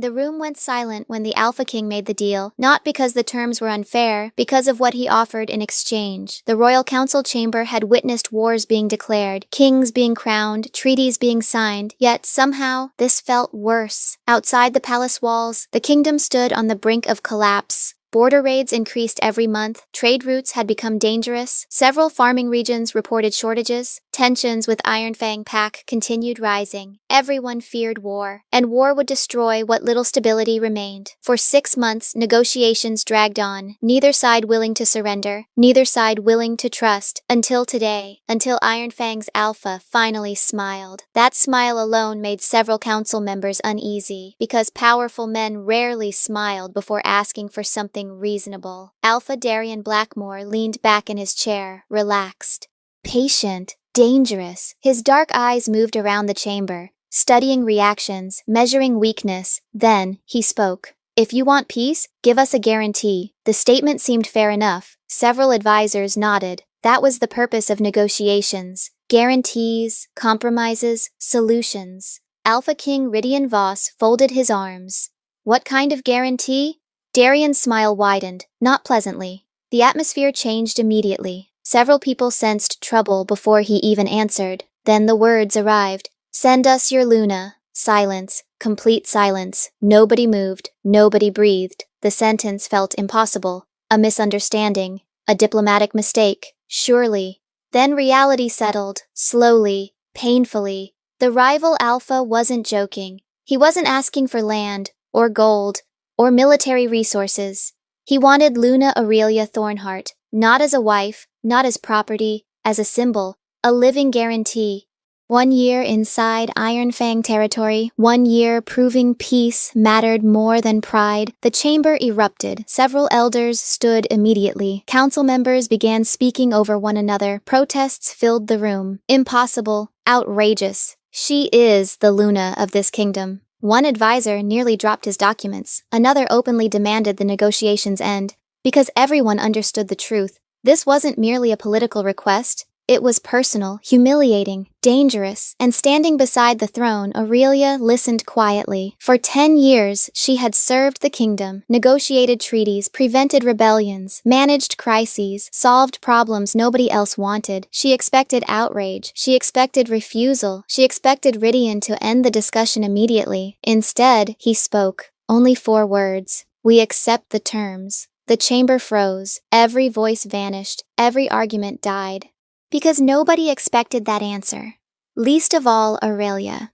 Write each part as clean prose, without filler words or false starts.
The room went silent when the Alpha King made the deal, not because the terms were unfair, because of what he offered in exchange. The Royal Council chamber had witnessed wars being declared, kings being crowned, treaties being signed, yet somehow this felt worse. Outside the palace walls, the kingdom stood on the brink of collapse. Border raids increased every month, trade routes had become dangerous, several farming regions reported shortages, tensions with Iron Fang Pack continued rising. Everyone feared war, and war would destroy what little stability remained. For 6 months, negotiations dragged on, neither side willing to surrender, neither side willing to trust, until today, until Iron Fang's Alpha finally smiled. That smile alone made several council members uneasy, because powerful men rarely smiled before asking for something reasonable. Alpha Darian Blackmore leaned back in his chair, relaxed. Patient, dangerous. His dark eyes moved around the chamber, studying reactions, measuring weakness. Then, he spoke. If you want peace, give us a guarantee. The statement seemed fair enough. Several advisors nodded. That was the purpose of negotiations. Guarantees, compromises, solutions. Alpha King Rydian Voss folded his arms. What kind of guarantee? Darian's smile widened, not pleasantly. The atmosphere changed immediately. Several people sensed trouble before he even answered. Then the words arrived. Send us your Luna. Silence. Complete silence. Nobody moved. Nobody breathed. The sentence felt impossible. A misunderstanding. A diplomatic mistake. Surely. Then reality settled. Slowly. Painfully. The rival Alpha wasn't joking. He wasn't asking for land, or gold, or military resources. He wanted Luna Aurelia Thornheart, not as a wife, not as property, as a symbol, a living guarantee. 1 year inside Iron Fang territory, 1 year proving peace mattered more than pride. The chamber erupted. Several elders stood immediately. Council members began speaking over one another. Protests filled the room. Impossible. Outrageous. She is the Luna of this kingdom. One advisor nearly dropped his documents. Another openly demanded the negotiations end. Because everyone understood the truth. This wasn't merely a political request. It was personal, humiliating, dangerous, and standing beside the throne, Aurelia listened quietly. For 10 years, she had served the kingdom, negotiated treaties, prevented rebellions, managed crises, solved problems nobody else wanted. She expected outrage. She expected refusal. She expected Rydian to end the discussion immediately. Instead, he spoke. Only 4 words. We accept the terms. The chamber froze. Every voice vanished. Every argument died. Because nobody expected that answer. Least of all, Aurelia.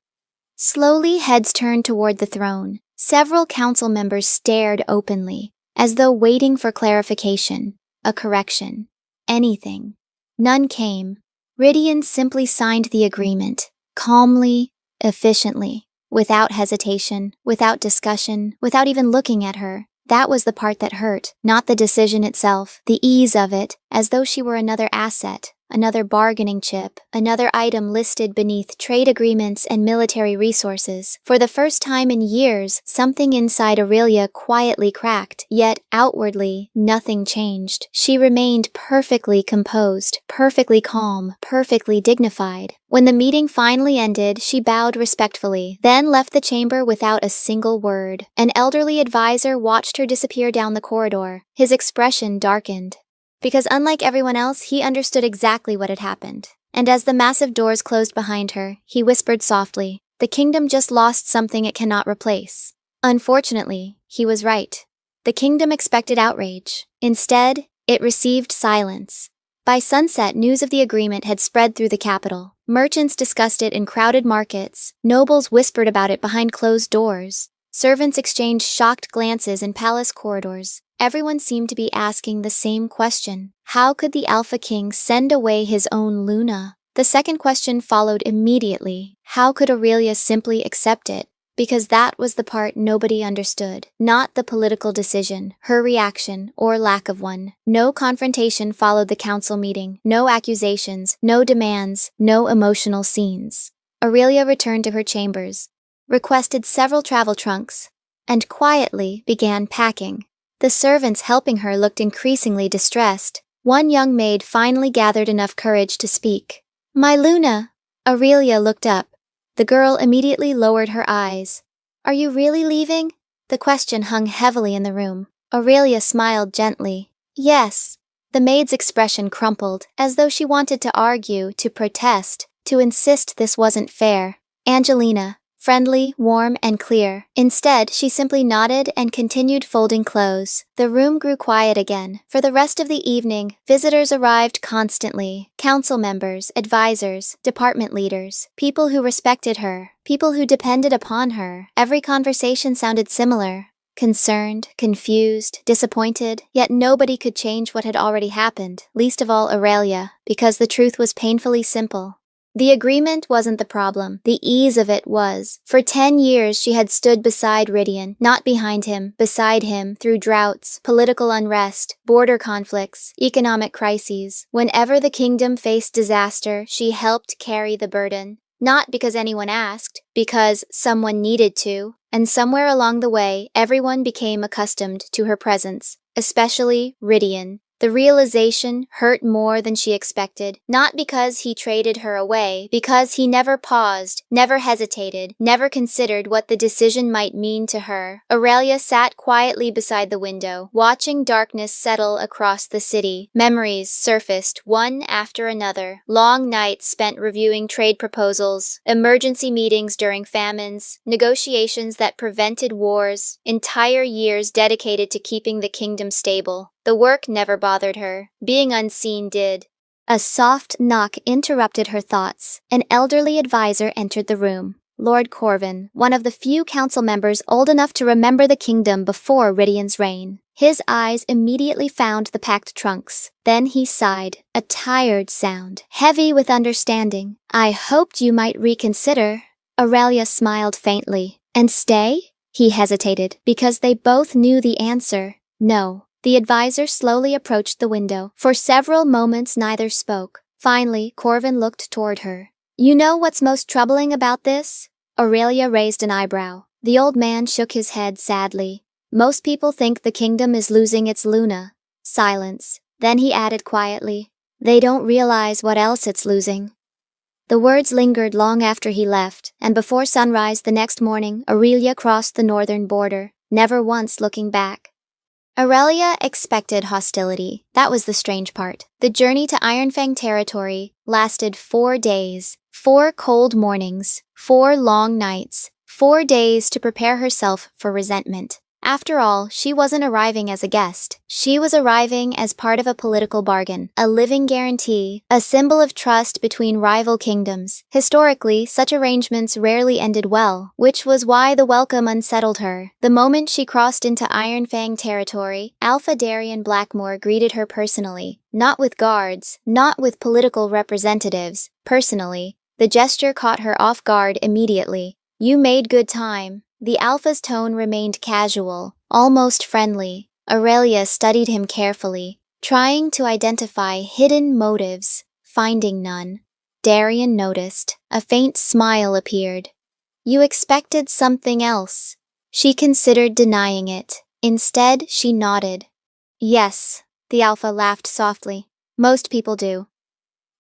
Slowly, heads turned toward the throne. Several council members stared openly, as though waiting for clarification, a correction, anything. None came. Rydian simply signed the agreement, calmly, efficiently, without hesitation, without discussion, without even looking at her. That was the part that hurt, not the decision itself, the ease of it, as though she were another asset. Another bargaining chip, another item listed beneath trade agreements and military resources. For the first time in years, something inside Aurelia quietly cracked, yet outwardly, nothing changed. She remained perfectly composed, perfectly calm, perfectly dignified. When the meeting finally ended, she bowed respectfully, then left the chamber without a single word. An elderly advisor watched her disappear down the corridor. His expression darkened. Because unlike everyone else, he understood exactly what had happened. And as the massive doors closed behind her, he whispered softly, "The kingdom just lost something it cannot replace." Unfortunately, he was right. The kingdom expected outrage. Instead, it received silence. By sunset, news of the agreement had spread through the capital. Merchants discussed it in crowded markets. Nobles whispered about it behind closed doors. Servants exchanged shocked glances in palace corridors. Everyone seemed to be asking the same question. How could the Alpha King send away his own Luna? The second question followed immediately. How could Aurelia simply accept it? Because that was the part nobody understood. Not the political decision, her reaction, or lack of one. No confrontation followed the council meeting. No accusations, no demands, no emotional scenes. Aurelia returned to her chambers, requested several travel trunks, and quietly began packing. The servants helping her looked increasingly distressed. One young maid finally gathered enough courage to speak. "My Luna!" Aurelia looked up. The girl immediately lowered her eyes. "Are you really leaving?" The question hung heavily in the room. Aurelia smiled gently. Yes. The maid's expression crumpled, as though she wanted to argue, to protest, to insist this wasn't fair. Angelina, friendly, warm, and clear. Instead, she simply nodded and continued folding clothes. The room grew quiet again. For the rest of the evening, visitors arrived constantly. Council members, advisors, department leaders, people who respected her, people who depended upon her. Every conversation sounded similar. Concerned, confused, disappointed, yet nobody could change what had already happened, least of all Aurelia, because the truth was painfully simple. The agreement wasn't the problem. The ease of it was. For 10 years she had stood beside Rydian, not behind him, beside him, through droughts, political unrest, border conflicts, economic crises. Whenever the kingdom faced disaster, she helped carry the burden. Not because anyone asked, because someone needed to. And somewhere along the way, everyone became accustomed to her presence, especially Rydian. The realization hurt more than she expected, not because he traded her away, because he never paused, never hesitated, never considered what the decision might mean to her. Aurelia sat quietly beside the window, watching darkness settle across the city. Memories surfaced one after another. Long nights spent reviewing trade proposals, emergency meetings during famines, negotiations that prevented wars, entire years dedicated to keeping the kingdom stable. The work never bothered her. Being unseen did. A soft knock interrupted her thoughts. An elderly advisor entered the room. Lord Corvin, one of the few council members old enough to remember the kingdom before Rydian's reign. His eyes immediately found the packed trunks. Then he sighed, a tired sound, heavy with understanding. I hoped you might reconsider. Aurelia smiled faintly. And stay? He hesitated, because they both knew the answer. No. The advisor slowly approached the window. For several moments neither spoke. Finally, Corvin looked toward her. You know what's most troubling about this? Aurelia raised an eyebrow. The old man shook his head sadly. Most people think the kingdom is losing its Luna. Silence. Then he added quietly, they don't realize what else it's losing. The words lingered long after he left, and before sunrise the next morning, Aurelia crossed the northern border, never once looking back. Aurelia expected hostility. That was the strange part. The journey to Ironfang territory lasted 4 days, 4 cold mornings, 4 long nights, 4 days to prepare herself for resentment. After all, she wasn't arriving as a guest. She was arriving as part of a political bargain, a living guarantee, a symbol of trust between rival kingdoms. Historically, such arrangements rarely ended well, which was why the welcome unsettled her. The moment she crossed into Ironfang territory, Alpha Darian Blackmore greeted her personally, not with guards, not with political representatives, personally. The gesture caught her off guard immediately. You made good time. The Alpha's tone remained casual, almost friendly. Aurelia studied him carefully, trying to identify hidden motives, finding none. Darian noticed. A faint smile appeared. You expected something else. She considered denying it. Instead, she nodded. Yes, the Alpha laughed softly. Most people do.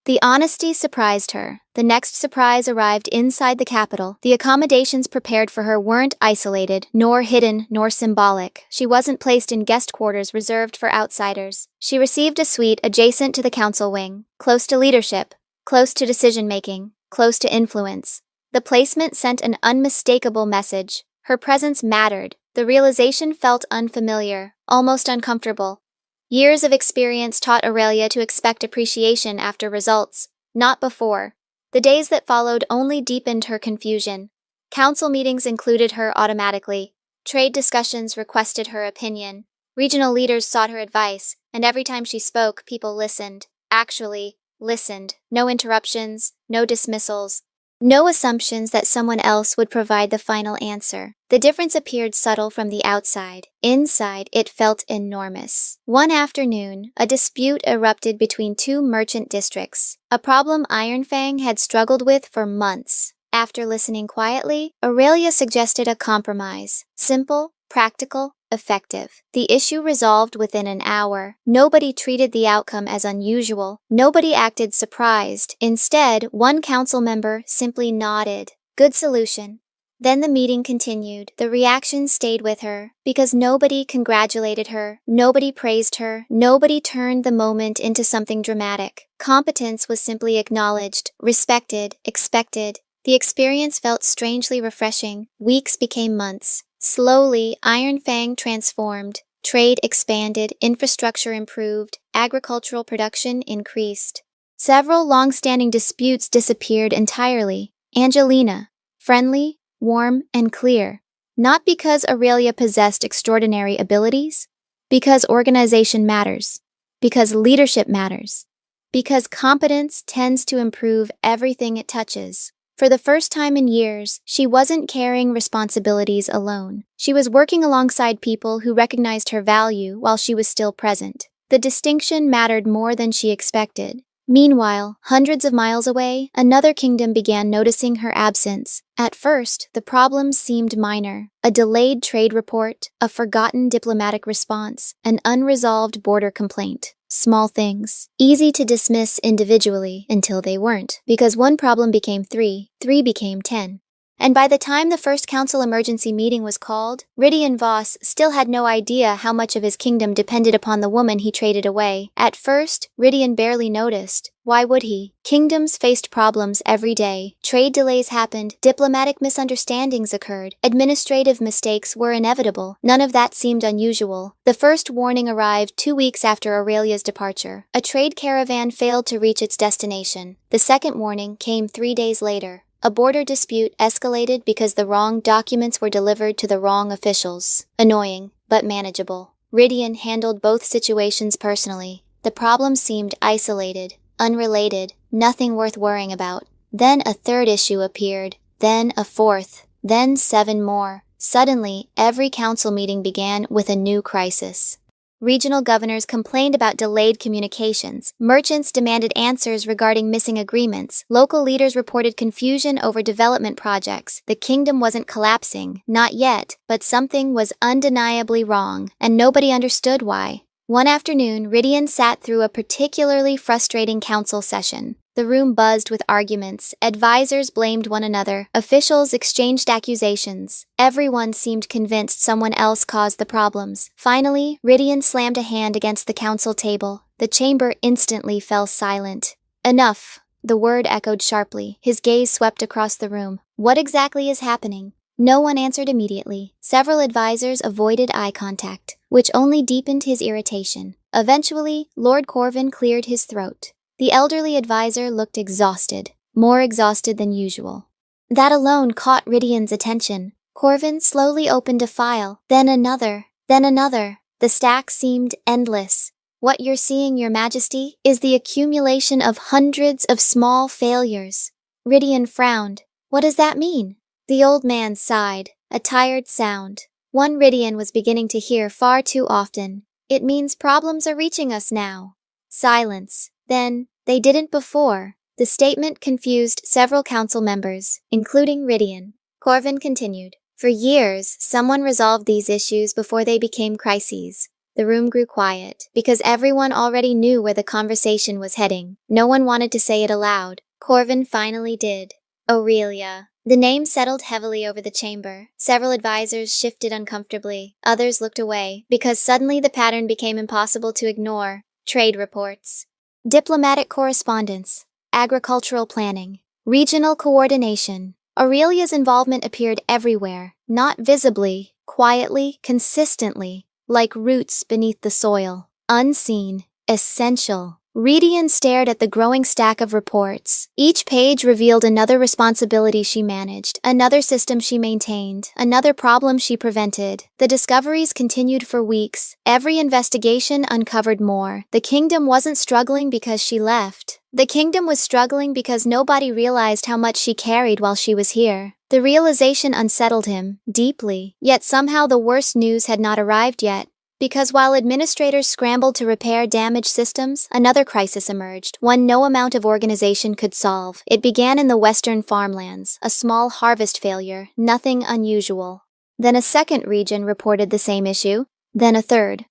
The honesty surprised her. The next surprise arrived inside the capital. The accommodations prepared for her weren't isolated, nor hidden, nor symbolic. She wasn't placed in guest quarters reserved for outsiders. She received a suite adjacent to the council wing, close to leadership, close to decision-making, close to influence. The placement sent an unmistakable message. Her presence mattered. The realization felt unfamiliar, almost uncomfortable. Years of experience taught Aurelia to expect appreciation after results, not before. The days that followed only deepened her confusion. Council meetings included her automatically. Trade discussions requested her opinion. Regional leaders sought her advice, and every time she spoke, people listened. Actually, listened. No interruptions, no dismissals. No assumptions that someone else would provide the final answer. The difference appeared subtle from the outside. Inside, it felt enormous. One afternoon, a dispute erupted between 2 merchant districts, a problem Ironfang had struggled with for months. After listening quietly, Aurelia suggested a compromise. Simple, practical, effective. The issue resolved within an hour. Nobody treated the outcome as unusual. Nobody acted surprised. Instead, one council member simply nodded. Good solution. Then the meeting continued. The reaction stayed with her, because nobody congratulated her, nobody praised her, nobody turned the moment into something dramatic. Competence was simply acknowledged, respected, expected. The experience felt strangely refreshing. Weeks became months. Slowly, Iron Fang transformed. Trade expanded, infrastructure improved, agricultural production increased. Several long-standing disputes disappeared entirely. Angelina, friendly, warm, and clear. Not because Aurelia possessed extraordinary abilities, because organization matters, because leadership matters, because competence tends to improve everything it touches. For the first time in years, she wasn't carrying responsibilities alone. She was working alongside people who recognized her value while she was still present. The distinction mattered more than she expected. Meanwhile, hundreds of miles away, another kingdom began noticing her absence. At first, the problems seemed minor. A delayed trade report, a forgotten diplomatic response, an unresolved border complaint. Small things. Easy to dismiss individually until they weren't, because one problem became three became 10. And by the time the first council emergency meeting was called, Rydian Voss still had no idea how much of his kingdom depended upon the woman he traded away. At first, Rydian barely noticed. Why would he? Kingdoms faced problems every day. Trade delays happened, diplomatic misunderstandings occurred, administrative mistakes were inevitable. None of that seemed unusual. The first warning arrived 2 weeks after Aurelia's departure. A trade caravan failed to reach its destination. The second warning came 3 days later. A border dispute escalated because the wrong documents were delivered to the wrong officials. Annoying, but manageable. Rydian handled both situations personally. The problem seemed isolated, unrelated, nothing worth worrying about. Then a third issue appeared, then a fourth, then 7 more. Suddenly, every council meeting began with a new crisis. Regional governors complained about delayed communications. Merchants demanded answers regarding missing agreements. Local leaders reported confusion over development projects. The kingdom wasn't collapsing, not yet, but something was undeniably wrong, and nobody understood why. One afternoon, Rydian sat through a particularly frustrating council session. The room buzzed with arguments. Advisors blamed one another. Officials exchanged accusations. Everyone seemed convinced someone else caused the problems. Finally, Rydian slammed a hand against the council table. The chamber instantly fell silent. Enough. The word echoed sharply. His gaze swept across the room. What exactly is happening? No one answered immediately. Several advisors avoided eye contact, which only deepened his irritation. Eventually, Lord Corvin cleared his throat. The elderly advisor looked exhausted, more exhausted than usual. That alone caught Rydian's attention. Corvin slowly opened a file, then another, then another. The stack seemed endless. What you're seeing, Your Majesty, is the accumulation of hundreds of small failures. Rydian frowned. What does that mean? The old man sighed, a tired sound. One Rydian was beginning to hear far too often. It means problems are reaching us now. Silence. Then, they didn't before. The statement confused several council members, including Rydian. Corvin continued. For years, someone resolved these issues before they became crises. The room grew quiet, because everyone already knew where the conversation was heading. No one wanted to say it aloud. Corvin finally did. Aurelia. The name settled heavily over the chamber. Several advisors shifted uncomfortably. Others looked away, because suddenly the pattern became impossible to ignore. Trade reports. Diplomatic correspondence, agricultural planning, regional coordination. Aurelia's involvement appeared everywhere, not visibly, quietly, consistently, like roots beneath the soil. Unseen, essential. Rydian stared at the growing stack of reports. Each page revealed another responsibility she managed, another system she maintained, another problem she prevented. The discoveries continued for weeks. Every investigation uncovered more. The kingdom wasn't struggling because she left. The kingdom was struggling because nobody realized how much she carried while she was here. The realization unsettled him, deeply. Yet somehow the worst news had not arrived yet. Because while administrators scrambled to repair damaged systems, another crisis emerged, one no amount of organization could solve. It began in the western farmlands, a small harvest failure, nothing unusual. Then a second region reported the same issue, then a third.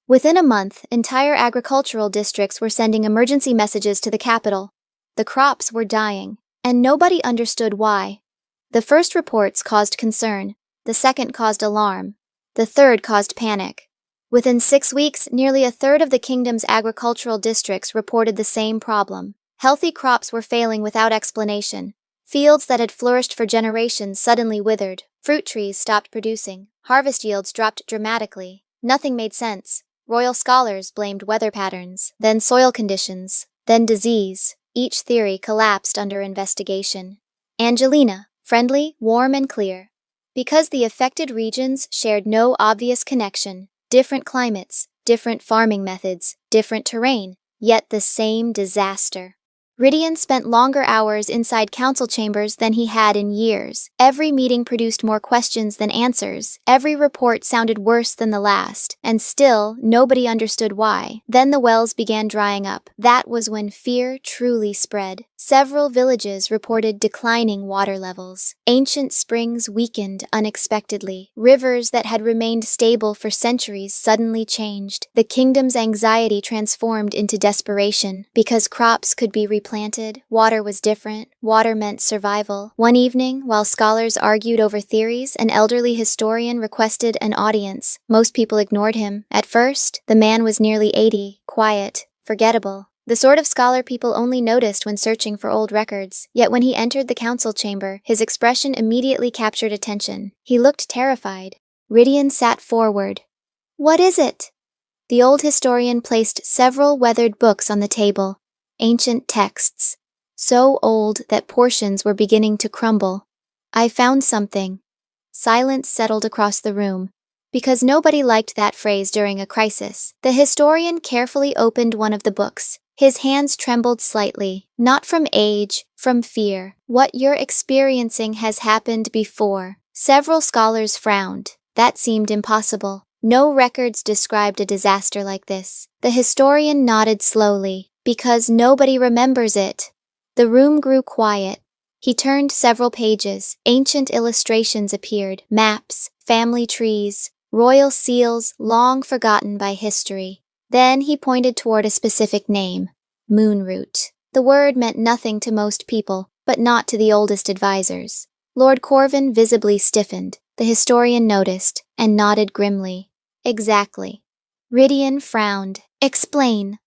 Within a month, entire agricultural districts were sending emergency messages to the capital. The crops were dying, and nobody understood why. The first reports caused concern, the second caused alarm, the third caused panic. Within 6 weeks, nearly a third of the kingdom's agricultural districts reported the same problem. Healthy crops were failing without explanation. Fields that had flourished for generations suddenly withered. Fruit trees stopped producing. Harvest yields dropped dramatically. Nothing made sense. Royal scholars blamed weather patterns, then soil conditions, then disease. Each theory collapsed under investigation. Angelina, friendly, warm, and clear. Because the affected regions shared no obvious connection, different climates, different farming methods, different terrain, yet the same disaster. Rydian spent longer hours inside council chambers than he had in years. Every meeting produced more questions than answers. Every report sounded worse than the last, and still, nobody understood why. Then the wells began drying up. That was when fear truly spread. Several villages reported declining water levels. Ancient springs weakened unexpectedly. Rivers that had remained stable for centuries suddenly changed. The kingdom's anxiety transformed into desperation. Because crops could be replanted, water was different. Water meant survival. One evening, while scholars argued over theories, an elderly historian requested an audience. Most people ignored him. At first, the man was nearly 80, quiet, forgettable. The sort of scholar people only noticed when searching for old records. Yet when he entered the council chamber, his expression immediately captured attention. He looked terrified. Rydian sat forward. "What is it?" The old historian placed several weathered books on the table. Ancient texts. So old that portions were beginning to crumble. "I found something." Silence settled across the room. Because nobody liked that phrase during a crisis, the historian carefully opened one of the books. His hands trembled slightly, not from age, from fear. "What you're experiencing has happened before." Several scholars frowned. That seemed impossible. No records described a disaster like this. The historian nodded slowly. "Because nobody remembers it." The room grew quiet. He turned several pages. Ancient illustrations appeared, maps, family trees, royal seals long forgotten by history. Then he pointed toward a specific name, Moonroot. The word meant nothing to most people, but not to the oldest advisors. Lord Corvin visibly stiffened. The historian noticed, and nodded grimly. "Exactly." Rydian frowned. "Explain."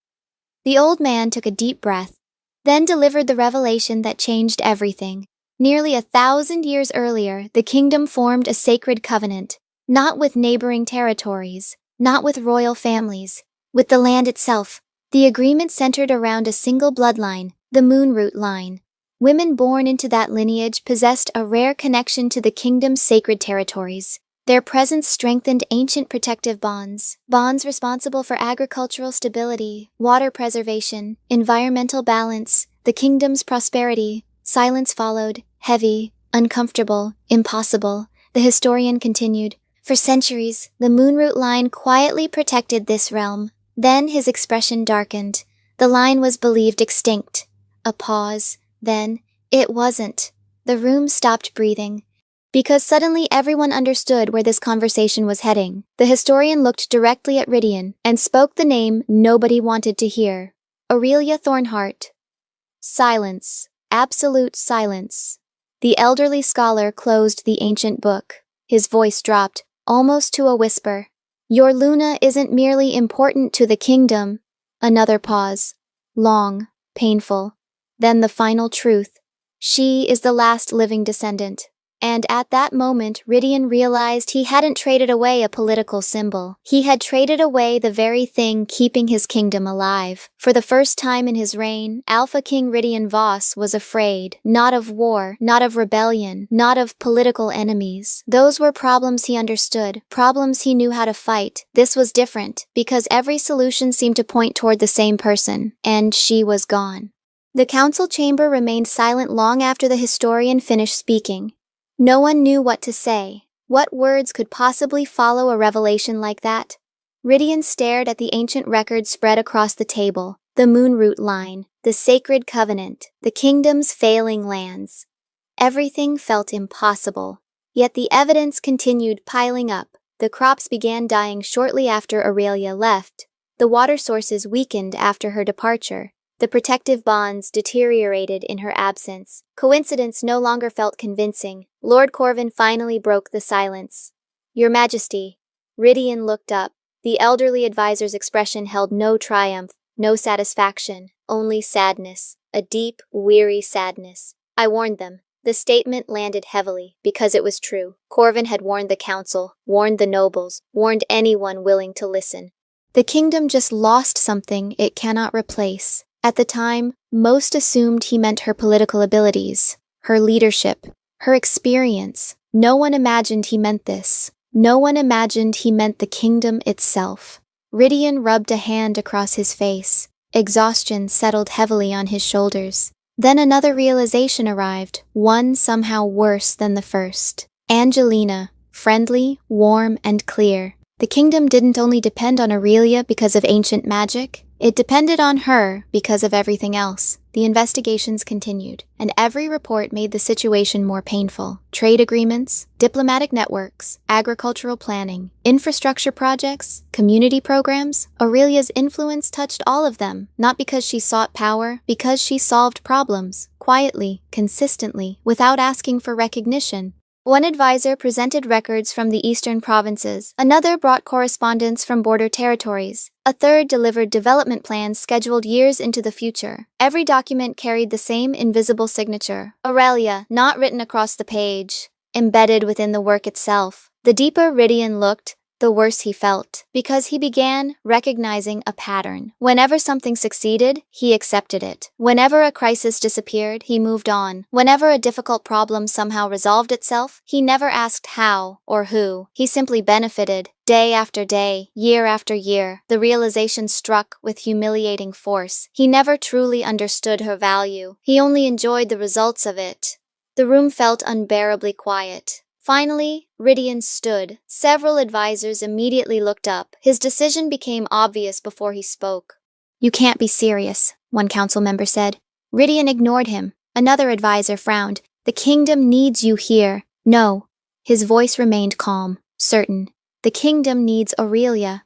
The old man took a deep breath, then delivered the revelation that changed everything. Nearly 1,000 years earlier, the kingdom formed a sacred covenant, not with neighboring territories, not with royal families, with the land itself. The agreement centered around a single bloodline, the Moonroot line. Women born into that lineage possessed a rare connection to the kingdom's sacred territories. Their presence strengthened ancient protective bonds responsible for agricultural stability, water preservation, environmental balance, the kingdom's prosperity. Silence followed, heavy, uncomfortable, impossible. The historian continued. "For centuries, the Moonroot line quietly protected this realm." Then his expression darkened. The line was believed extinct. A pause. Then, "It wasn't." The room stopped breathing. Because suddenly everyone understood where this conversation was heading. The historian looked directly at Rydian and spoke the name nobody wanted to hear. Aurelia Thornhart. Silence. Absolute silence. The elderly scholar closed the ancient book. His voice dropped, almost to a whisper. "Your Luna isn't merely important to the kingdom." Another pause. Long, painful. Then the final truth. She is the last living descendant. And at that moment, Rydian realized he hadn't traded away a political symbol. He had traded away the very thing keeping his kingdom alive. For the first time in his reign, Alpha King Rydian Vos was afraid, not of war, not of rebellion, not of political enemies. Those were problems he understood, problems he knew how to fight. This was different, because every solution seemed to point toward the same person, and she was gone. The council chamber remained silent long after the historian finished speaking. No one knew what to say. What words could possibly follow a revelation like that? Rydian stared at the ancient records spread across the table, the Moonroot line, the sacred covenant, the kingdom's failing lands. Everything felt impossible. Yet the evidence continued piling up. The crops began dying shortly after Aurelia left. The water sources weakened after her departure. The protective bonds deteriorated in her absence. Coincidence no longer felt convincing. Lord Corvin finally broke the silence. "Your Majesty." Ridian looked up. The elderly advisor's expression held no triumph, no satisfaction, only sadness. A deep, weary sadness. "I warned them." The statement landed heavily, because it was true. Corvin had warned the council, warned the nobles, warned anyone willing to listen. The kingdom just lost something it cannot replace. At the time, most assumed he meant her political abilities, her leadership, her experience. No one imagined he meant this. No one imagined he meant the kingdom itself. Ridian rubbed a hand across his face. Exhaustion settled heavily on his shoulders. Then another realization arrived, one somehow worse than the first. Angelina, friendly, warm, and clear. The kingdom didn't only depend on Aurelia because of ancient magic, it depended on her because of everything else. The investigations continued, and every report made the situation more painful. Trade agreements, diplomatic networks, agricultural planning, infrastructure projects, community programs. Aurelia's influence touched all of them, not because she sought power, because she solved problems, quietly, consistently, without asking for recognition. One advisor presented records from the eastern provinces, another brought correspondence from border territories, a third delivered development plans scheduled years into the future. Every document carried the same invisible signature, Aurelia, not written across the page, embedded within the work itself. The deeper Ridian looked, the worse he felt, because he began recognizing a pattern. Whenever something succeeded, he accepted it. Whenever a crisis disappeared, he moved on. Whenever a difficult problem somehow resolved itself, he never asked how or who. He simply benefited. Day after day, year after year, the realization struck with humiliating force. He never truly understood her value. He only enjoyed the results of it. The room felt unbearably quiet. Finally, Ridian stood. Several advisors immediately looked up. His decision became obvious before he spoke. "You can't be serious," one council member said. Ridian ignored him. Another advisor frowned. "The kingdom needs you here." "No." His voice remained calm, certain. "The kingdom needs Aurelia."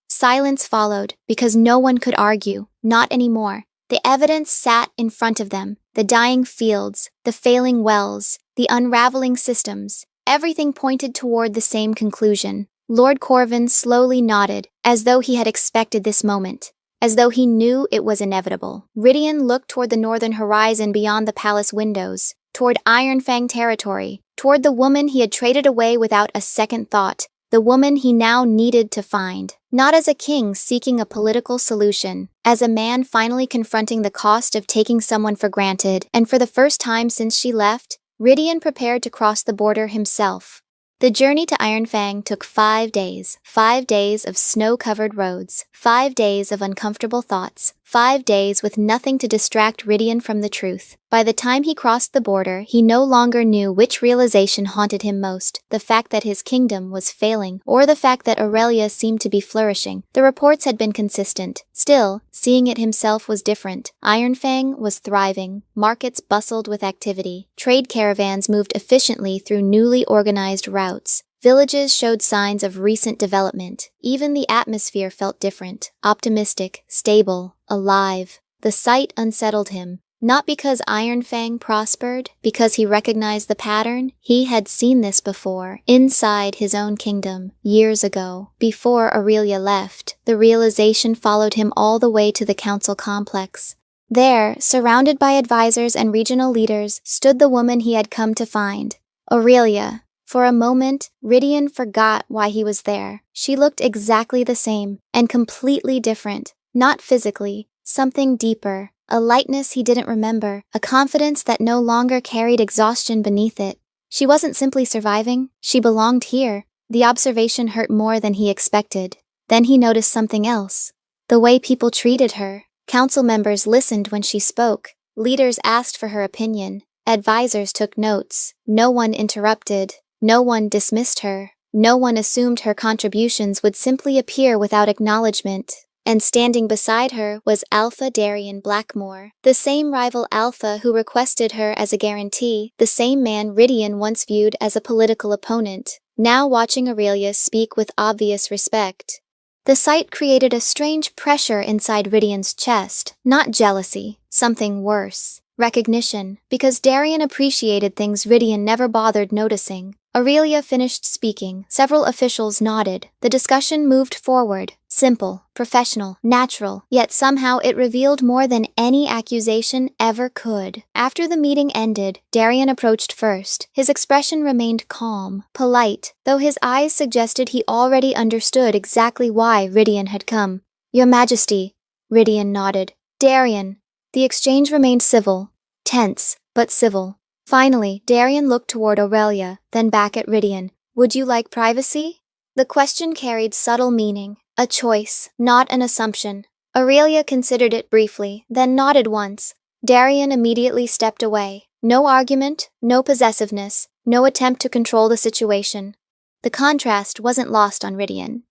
Silence followed, because no one could argue. Not anymore. The evidence sat in front of them. The dying fields, the failing wells, the unraveling systems. Everything pointed toward the same conclusion. Lord Corvin slowly nodded, as though he had expected this moment, as though he knew it was inevitable. Ridian looked toward the northern horizon beyond the palace windows, toward Ironfang territory, toward the woman he had traded away without a second thought, the woman he now needed to find. Not as a king seeking a political solution, as a man finally confronting the cost of taking someone for granted, and for the first time since she left, Ridian prepared to cross the border himself. The journey to Ironfang took 5 days. 5 days of snow-covered roads. 5 days of uncomfortable thoughts. 5 days with nothing to distract Ridian from the truth. By the time he crossed the border, he no longer knew which realization haunted him most, the fact that his kingdom was failing, or the fact that Aurelia seemed to be flourishing. The reports had been consistent. Still, seeing it himself was different. Ironfang was thriving. Markets bustled with activity. Trade caravans moved efficiently through newly organized routes. Villages showed signs of recent development. Even the atmosphere felt different, optimistic, stable, alive. The sight unsettled him. Not because Ironfang prospered, because he recognized the pattern. He had seen this before, inside his own kingdom, years ago, before Aurelia left. The realization followed him all the way to the council complex. There, surrounded by advisors and regional leaders, stood the woman he had come to find. Aurelia. For a moment, Ridian forgot why he was there. She looked exactly the same, and completely different. Not physically, something deeper, a lightness he didn't remember, a confidence that no longer carried exhaustion beneath it. She wasn't simply surviving, she belonged here. The observation hurt more than he expected. Then he noticed something else. The way people treated her. Council members listened when she spoke. Leaders asked for her opinion. Advisors took notes. No one interrupted. No one dismissed her. No one assumed her contributions would simply appear without acknowledgement. And standing beside her was Alpha Darian Blackmore, the same rival Alpha who requested her as a guarantee, the same man Ridian once viewed as a political opponent, now watching Aurelia speak with obvious respect. The sight created a strange pressure inside Rydian's chest, not jealousy, something worse. Recognition, because Darian appreciated things Rydian never bothered noticing. Aurelia finished speaking, several officials nodded, the discussion moved forward, simple, professional, natural, yet somehow it revealed more than any accusation ever could. After the meeting ended, Darian approached first. His expression remained calm, polite, though his eyes suggested he already understood exactly why Rydian had come. "Your Majesty," Rydian nodded. "Darian." The exchange remained civil, tense, but civil. Finally, Darian looked toward Aurelia, then back at Rydian. "Would you like privacy?" The question carried subtle meaning, a choice, not an assumption. Aurelia considered it briefly, then nodded once. Darian immediately stepped away. No argument, no possessiveness, no attempt to control the situation. The contrast wasn't lost on Rydian.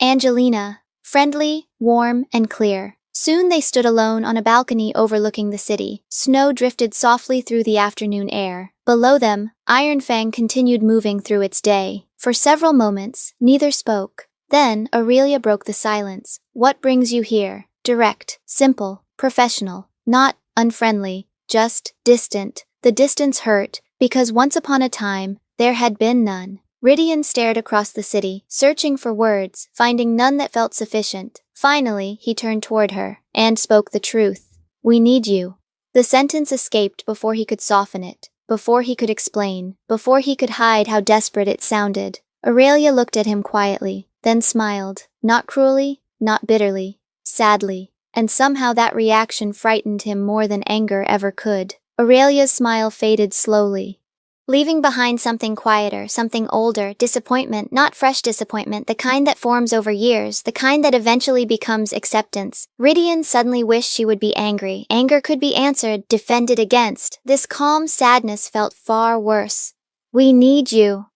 Angelina, friendly, warm, and clear. Soon they stood alone on a balcony overlooking the city. Snow drifted softly through the afternoon air. Below them, Ironfang continued moving through its day. For several moments, neither spoke. Then, Aurelia broke the silence. "What brings you here?" Direct, simple, professional, not unfriendly, just distant. The distance hurt, because once upon a time, there had been none. Rydian stared across the city, searching for words, finding none that felt sufficient. Finally, he turned toward her, and spoke the truth. "We need you." The sentence escaped before he could soften it, before he could explain, before he could hide how desperate it sounded. Aurelia looked at him quietly, then smiled, not cruelly, not bitterly, sadly, and somehow that reaction frightened him more than anger ever could. Aurelia's smile faded slowly, leaving behind something quieter, something older, disappointment, not fresh disappointment, the kind that forms over years, the kind that eventually becomes acceptance. Rydian suddenly wished she would be angry. Anger could be answered, defended against. This calm sadness felt far worse. "We need you."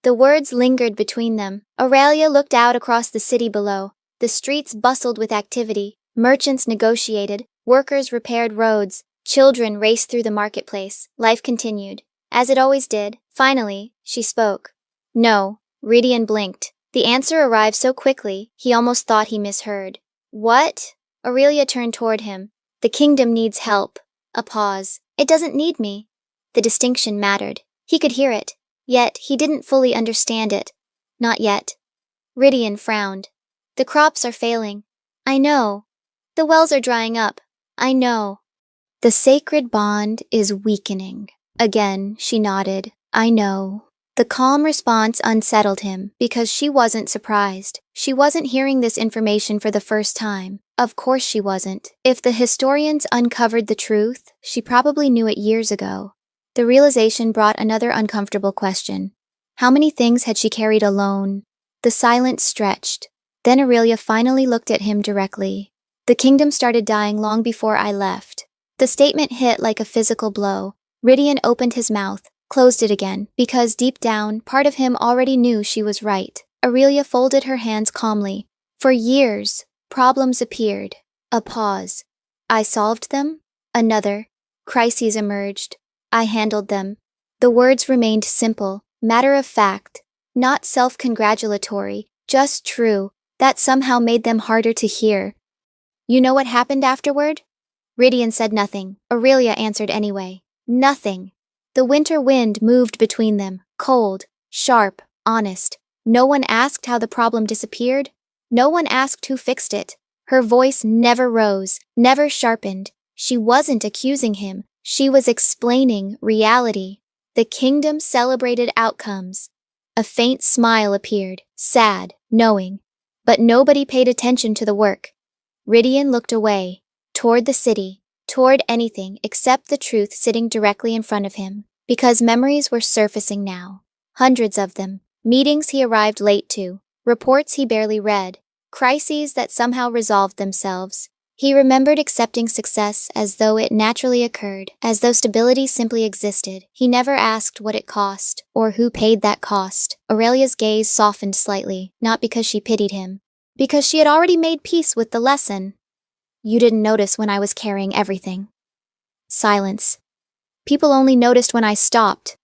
The words lingered between them. Aurelia looked out across the city below. The streets bustled with activity. Merchants negotiated, workers repaired roads, children raced through the marketplace. Life continued. As it always did. Finally, she spoke. "No." Rydian blinked. The answer arrived so quickly, he almost thought he misheard. "What?" Aurelia turned toward him. "The kingdom needs help." A pause. "It doesn't need me." The distinction mattered. He could hear it. Yet, he didn't fully understand it. Not yet. Rydian frowned. "The crops are failing." "I know." "The wells are drying up." "I know." "The sacred bond is weakening." Again, she nodded. "I know." The calm response unsettled him, because she wasn't surprised. She wasn't hearing this information for the first time. Of course she wasn't. If the historians uncovered the truth, she probably knew it years ago. The realization brought another uncomfortable question. How many things had she carried alone? The silence stretched. Then Aurelia finally looked at him directly. "The kingdom started dying long before I left." The statement hit like a physical blow. Rydian opened his mouth, closed it again, because deep down, part of him already knew she was right. Aurelia folded her hands calmly. "For years, problems appeared." A pause. "I solved them?" Another. "Crises emerged. I handled them." The words remained simple, matter of fact, not self-congratulatory, just true. That somehow made them harder to hear. "You know what happened afterward?" Rydian said nothing. Aurelia answered anyway. "Nothing." The winter wind moved between them, cold, sharp, honest. No one asked how the problem disappeared. No one asked who fixed it. Her voice never rose, never sharpened. She wasn't accusing him. She was explaining reality. The kingdom celebrated outcomes. A faint smile appeared, sad, knowing. But nobody paid attention to the work. Rydian looked away, toward the city, toward anything except the truth sitting directly in front of him, because memories were surfacing now. Hundreds of them. Meetings he arrived late to, reports he barely read, crises that somehow resolved themselves. He remembered accepting success as though it naturally occurred, as though stability simply existed. He never asked what it cost, or who paid that cost. Aurelia's gaze softened slightly, not because she pitied him, because she had already made peace with the lesson. "You didn't notice when I was carrying everything." Silence. "People only noticed when I stopped."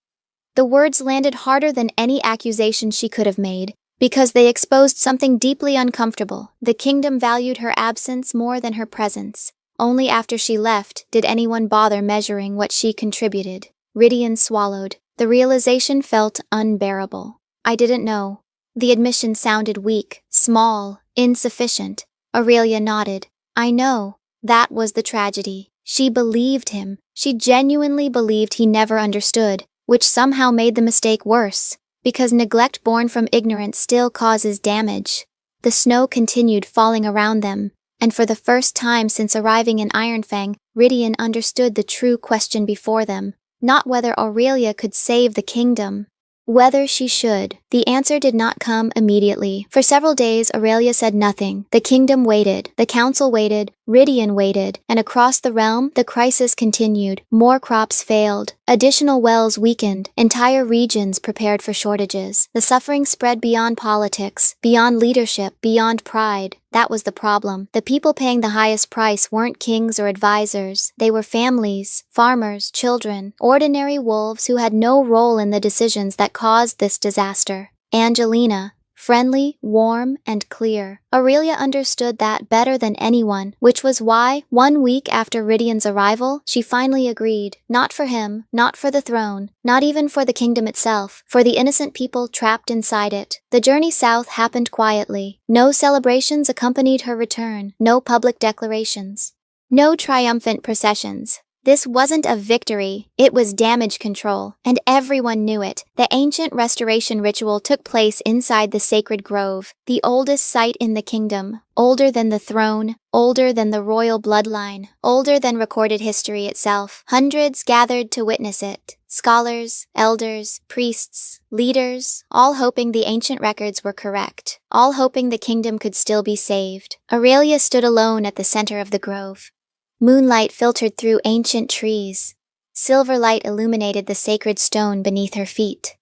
The words landed harder than any accusation she could have made. Because they exposed something deeply uncomfortable. The kingdom valued her absence more than her presence. Only after she left did anyone bother measuring what she contributed. Rydian swallowed. The realization felt unbearable. I didn't know. The admission sounded weak, small, insufficient. Aurelia nodded. I know. That was the tragedy. She believed him. She genuinely believed he never understood, which somehow made the mistake worse. Because neglect born from ignorance still causes damage. The snow continued falling around them, and for the first time since arriving in Ironfang, Rydian understood the true question before them. Not whether Aurelia could save the kingdom. Whether she should. The answer did not come immediately. For several days, Aurelia said nothing. The kingdom waited. The council waited. Rydian waited. And across the realm, the crisis continued. More crops failed. Additional wells weakened. Entire regions prepared for shortages. The suffering spread beyond politics, beyond leadership, beyond pride. That was the problem. The people paying the highest price weren't kings or advisors. They were families, farmers, children, ordinary wolves who had no role in the decisions that caused this disaster. Angelina, friendly, warm, and clear. Aurelia understood that better than anyone, which was why, 1 week after Rydian's arrival, she finally agreed. Not for him, not for the throne, not even for the kingdom itself, for the innocent people trapped inside it. The journey south happened quietly. No celebrations accompanied her return, no public declarations, no triumphant processions. This wasn't a victory, it was damage control, and everyone knew it. The ancient restoration ritual took place inside the sacred grove, the oldest site in the kingdom, older than the throne, older than the royal bloodline, older than recorded history itself. Hundreds gathered to witness it. Scholars, elders, priests, leaders, all hoping the ancient records were correct, all hoping the kingdom could still be saved. Aurelia stood alone at the center of the grove. Moonlight filtered through ancient trees. Silver light illuminated the sacred stone beneath her feet.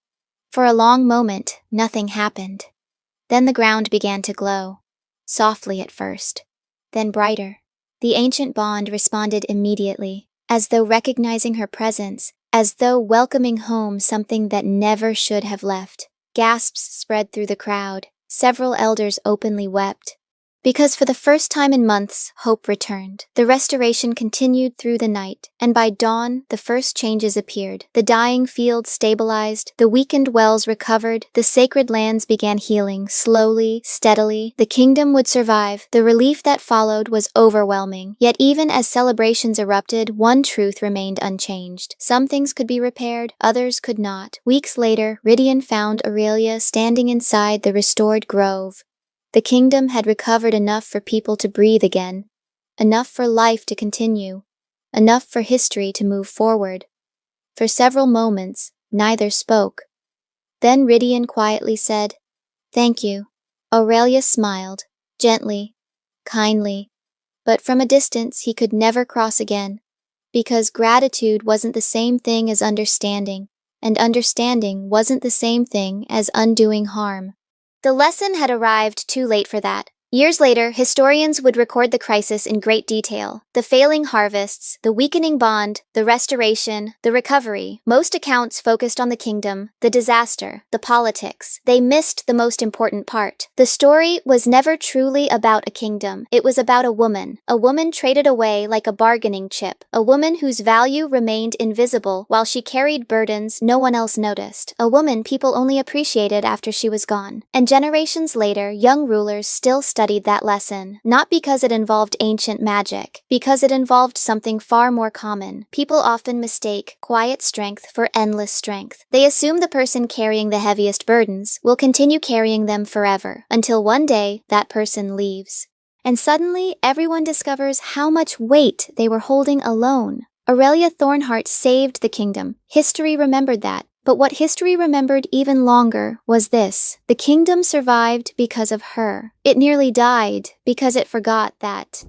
For a long moment, nothing happened. Then the ground began to glow. Softly at first, then brighter. The ancient bond responded immediately, as though recognizing her presence, as though welcoming home something that never should have left. Gasps spread through the crowd. Several elders openly wept. Because for the first time in months, hope returned. The restoration continued through the night, and by dawn, the first changes appeared. The dying fields stabilized, the weakened wells recovered, the sacred lands began healing, slowly, steadily. The kingdom would survive. The relief that followed was overwhelming. Yet even as celebrations erupted, one truth remained unchanged. Some things could be repaired, others could not. Weeks later, Rydian found Aurelia standing inside the restored grove. The kingdom had recovered enough for people to breathe again, enough for life to continue, enough for history to move forward. For several moments, neither spoke. Then Rydian quietly said, "Thank you." Aurelia smiled, gently, kindly, but from a distance he could never cross again, because gratitude wasn't the same thing as understanding, and understanding wasn't the same thing as undoing harm. The lesson had arrived too late for that. Years later, historians would record the crisis in great detail. The failing harvests, the weakening bond, the restoration, the recovery. Most accounts focused on the kingdom, the disaster, the politics. They missed the most important part. The story was never truly about a kingdom. It was about a woman traded away like a bargaining chip, a woman whose value remained invisible while she carried burdens no one else noticed, a woman people only appreciated after she was gone. And generations later, young rulers still studied that lesson, not because it involved ancient magic, because it involved something far more common. People often mistake quiet strength for endless strength. They assume the person carrying the heaviest burdens will continue carrying them forever, until one day that person leaves. And suddenly, everyone discovers how much weight they were holding alone. Aurelia Thornheart saved the kingdom. History remembered that. But what history remembered even longer was this: the kingdom survived because of her. It nearly died because it forgot that